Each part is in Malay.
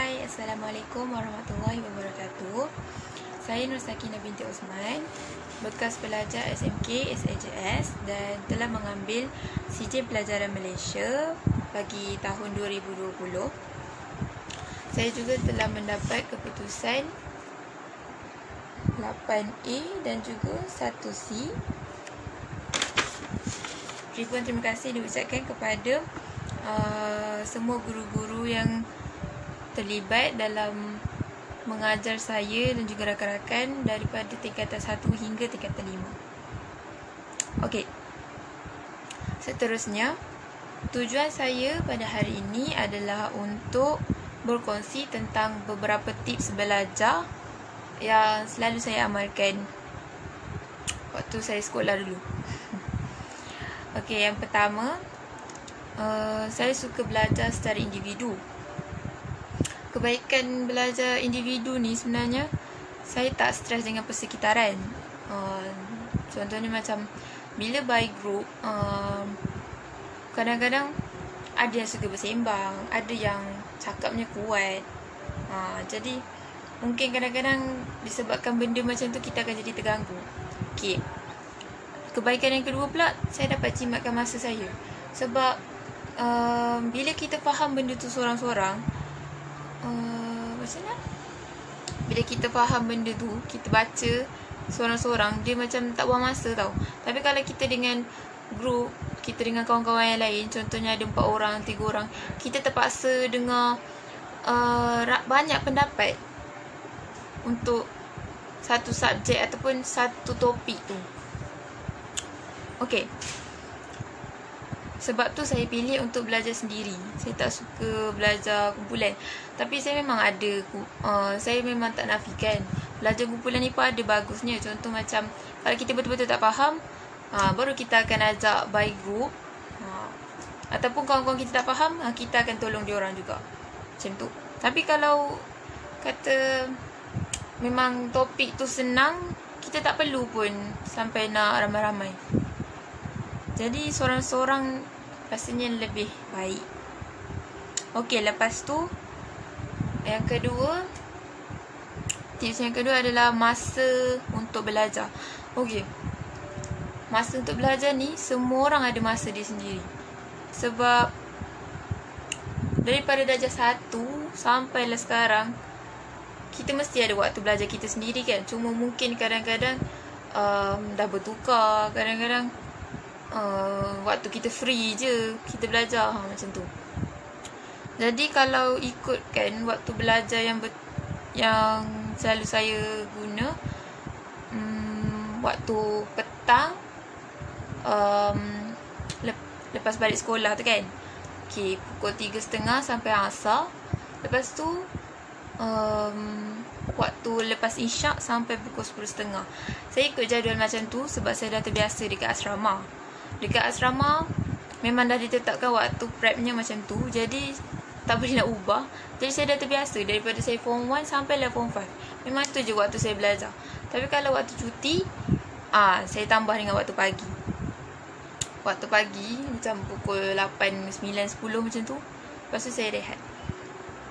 Hai, Assalamualaikum warahmatullahi wabarakatuh. Saya Nur Sakinah binti Osman, bekas pelajar SMK SAJS dan telah mengambil CJ Pelajaran Malaysia bagi tahun 2020. Saya juga telah mendapat keputusan 8A dan juga 1C. Ribuan terima kasih diucapkan kepada semua guru-guru yang terlibat dalam mengajar saya dan juga rakan-rakan daripada tingkatan 1 hingga tingkatan 5. Okey. Seterusnya, tujuan saya pada hari ini adalah untuk berkongsi tentang beberapa tips belajar yang selalu saya amalkan waktu saya sekolah dulu. Okey, yang pertama, saya suka belajar secara individu. Kebaikan belajar individu ni sebenarnya saya tak stres dengan persekitaran. Contohnya macam bila by group, kadang-kadang ada yang suka bersembang, ada yang cakapnya kuat. Jadi mungkin kadang-kadang disebabkan benda macam tu kita akan jadi terganggu. Okey. Kebaikan yang kedua pula, saya dapat jimatkan masa saya. Sebab bila kita faham benda tu seorang-seorang, macam mana? Bila kita faham benda tu, kita baca seorang-seorang, dia macam tak buang masa tau. Tapi kalau kita dengan group, kita dengan kawan-kawan yang lain, contohnya ada 4 orang, 3 orang, kita terpaksa dengar banyak pendapat untuk satu subjek ataupun satu topik tu. Okey. Sebab tu saya pilih untuk belajar sendiri. Saya tak suka belajar kumpulan. Tapi saya memang ada, saya memang tak nafikan belajar kumpulan ni pun ada bagusnya. Contoh macam kalau kita betul-betul tak faham, baru kita akan ajak by group, ataupun kawan-kawan kita tak faham, kita akan tolong diorang juga. Macam tu. Tapi kalau kata memang topik tu senang, kita tak perlu pun sampai nak ramai-ramai. Jadi seorang-seorang rasanya lebih baik. Okey, lepas tu yang kedua, tips yang kedua adalah masa untuk belajar. Okey. Masa untuk belajar ni semua orang ada masa dia sendiri. Sebab daripada darjah 1 sampailah sekarang, kita mesti ada waktu belajar kita sendiri kan. Cuma mungkin kadang-kadang dah bertukar, kadang-kadang waktu kita free je kita belajar, macam tu. Jadi kalau ikutkan waktu belajar yang selalu saya guna, waktu petang, lepas balik sekolah tu kan. Okay, pukul 3.30 sampai asar. Lepas tu waktu lepas isyak sampai pukul 10.30. Saya ikut jadual macam tu sebab saya dah terbiasa dekat asrama. Dekat asrama memang dah ditetapkan waktu prepnya macam tu. Jadi tak boleh nak ubah. Jadi saya dah terbiasa daripada saya form 1 sampai form 5. Memang tu je waktu saya belajar. Tapi kalau waktu cuti, saya tambah dengan waktu pagi. Waktu pagi macam pukul 8, 9, 10 macam tu. Lepas tu saya rehat.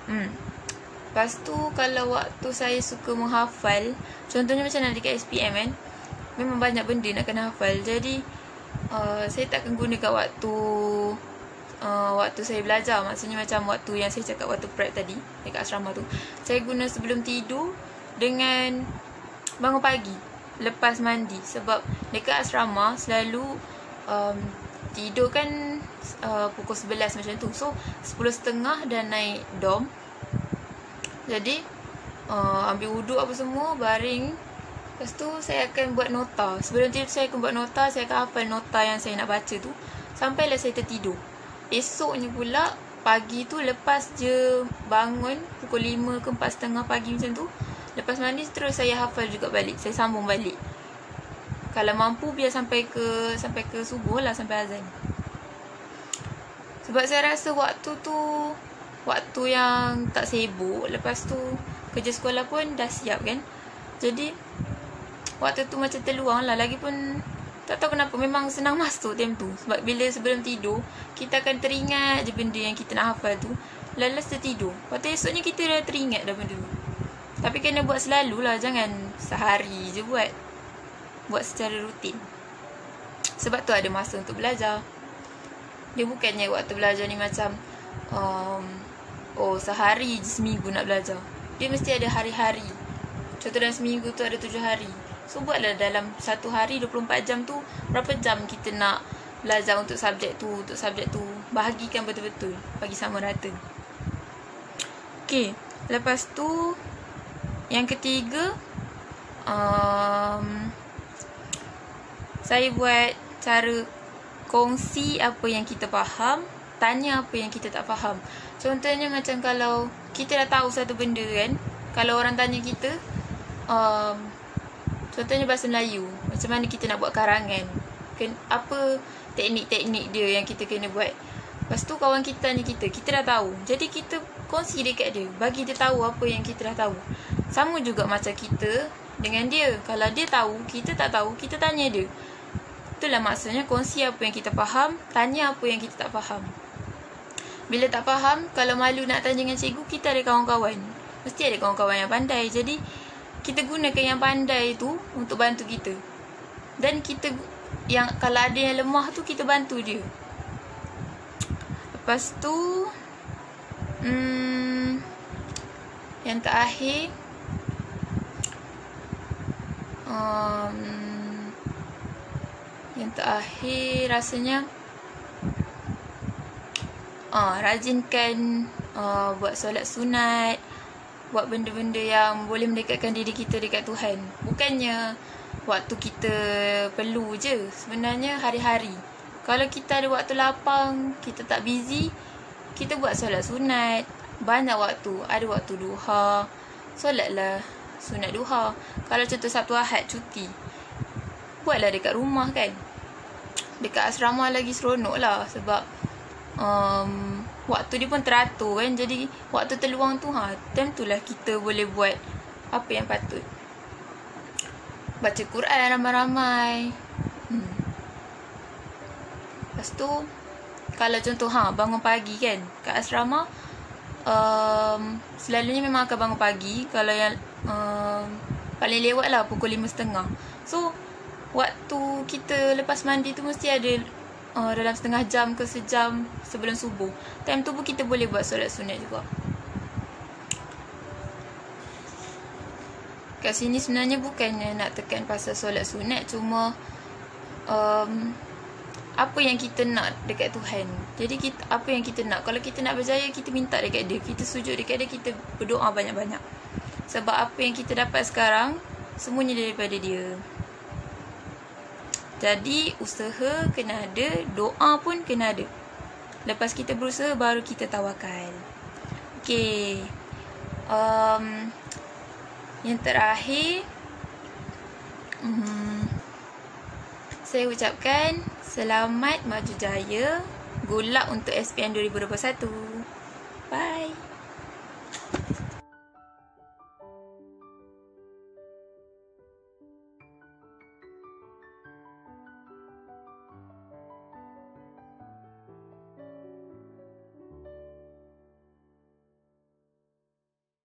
Lepas tu kalau waktu saya suka menghafal, contohnya macam nak dekat SPM kan, memang banyak benda nak kena hafal. Jadi saya takkan gunakan waktu saya belajar. Maksudnya macam waktu yang saya cakap waktu prep tadi dekat asrama tu, saya guna sebelum tidur dengan bangun pagi lepas mandi. Sebab dekat asrama selalu tidur kan pukul 11 macam tu. So 10.30 dah naik dorm. Jadi ambil wuduk apa semua, baring. Lepas tu saya akan buat nota. Sebelum tidur saya akan buat nota. Saya akan hafal nota yang saya nak baca tu sampailah saya tertidur. Esoknya pula pagi tu, lepas je bangun pukul 5 ke 4.30 pagi macam tu, lepas mandi terus saya hafal juga balik. Saya sambung balik. Kalau mampu biar sampai ke subuh lah, sampai azan. Sebab saya rasa waktu tu waktu yang tak sibuk. Lepas tu kerja sekolah pun dah siap kan. Jadi waktu tu macam terluang lah. Lagipun tak tahu kenapa memang senang masuk time tu. Sebab bila sebelum tidur kita akan teringat je benda yang kita nak hafal tu. last tertidur. Lepas tu esoknya kita dah teringat dah benda tu. Tapi kena buat selalu lah, jangan sehari je buat. Buat secara rutin. Sebab tu ada masa untuk belajar. Dia bukannya waktu belajar ni macam sehari je, seminggu nak belajar. Dia mesti ada hari-hari. Contoh dalam seminggu tu ada 7 hari. So buatlah dalam 1 hari 24 jam tu, berapa jam kita nak belajar untuk subjek tu. Bahagikan betul-betul, bagi sama rata. Okay, lepas tu yang ketiga, saya buat cara kongsi apa yang kita faham, tanya apa yang kita tak faham. Contohnya macam kalau kita dah tahu satu benda kan, kalau orang tanya kita, contohnya bahasa Melayu, macam mana kita nak buat karangan, apa teknik-teknik dia yang kita kena buat. Lepas tu kawan kita tanya kita dah tahu. Jadi kita kongsi dekat dia, bagi dia tahu apa yang kita dah tahu. Sama juga macam kita dengan dia. Kalau dia tahu, kita tak tahu, kita tanya dia. Itulah maksudnya kongsi apa yang kita faham, tanya apa yang kita tak faham. Bila tak faham, kalau malu nak tanya dengan cikgu, kita ada kawan-kawan. Mesti ada kawan-kawan yang pandai. Jadi kita gunakan yang pandai tu untuk bantu kita. Dan kita yang kalau ada yang lemah tu, kita bantu dia. Lepas tu yang terakhir, rasanya rajinkan buat solat sunat, buat benda-benda yang boleh mendekatkan diri kita dekat Tuhan. Bukannya waktu kita perlu je, sebenarnya hari-hari. Kalau kita ada waktu lapang, kita tak busy, kita buat solat sunat. Banyak waktu, ada waktu duha, solatlah sunat duha. Kalau contoh Sabtu Ahad cuti, buatlah dekat rumah kan. Dekat asrama lagi seronok lah, sebab waktu dia pun teratur kan. Jadi waktu terluang tu, time tu lah kita boleh buat apa yang patut. Baca Quran ramai-ramai. Lepas tu, kalau contoh bangun pagi kan, kat asrama selalunya memang akan bangun pagi. Kalau yang paling lewat lah pukul 5.30. So waktu kita lepas mandi tu mesti ada dalam setengah jam ke sejam sebelum subuh. Time tu pun kita boleh buat solat sunat juga. Kat sini sebenarnya bukannya nak tekan pasal solat sunat, cuma apa yang kita nak dekat Tuhan. Jadi apa yang kita nak, kalau kita nak berjaya, kita minta dekat dia, kita sujud dekat dia, kita berdoa banyak-banyak. Sebab apa yang kita dapat sekarang, semuanya daripada dia. Jadi usaha kena ada, doa pun kena ada. Lepas kita berusaha, baru kita tawakal. Okay, yang terakhir, saya ucapkan selamat maju jaya. Good luck untuk SPM 2021. Bye.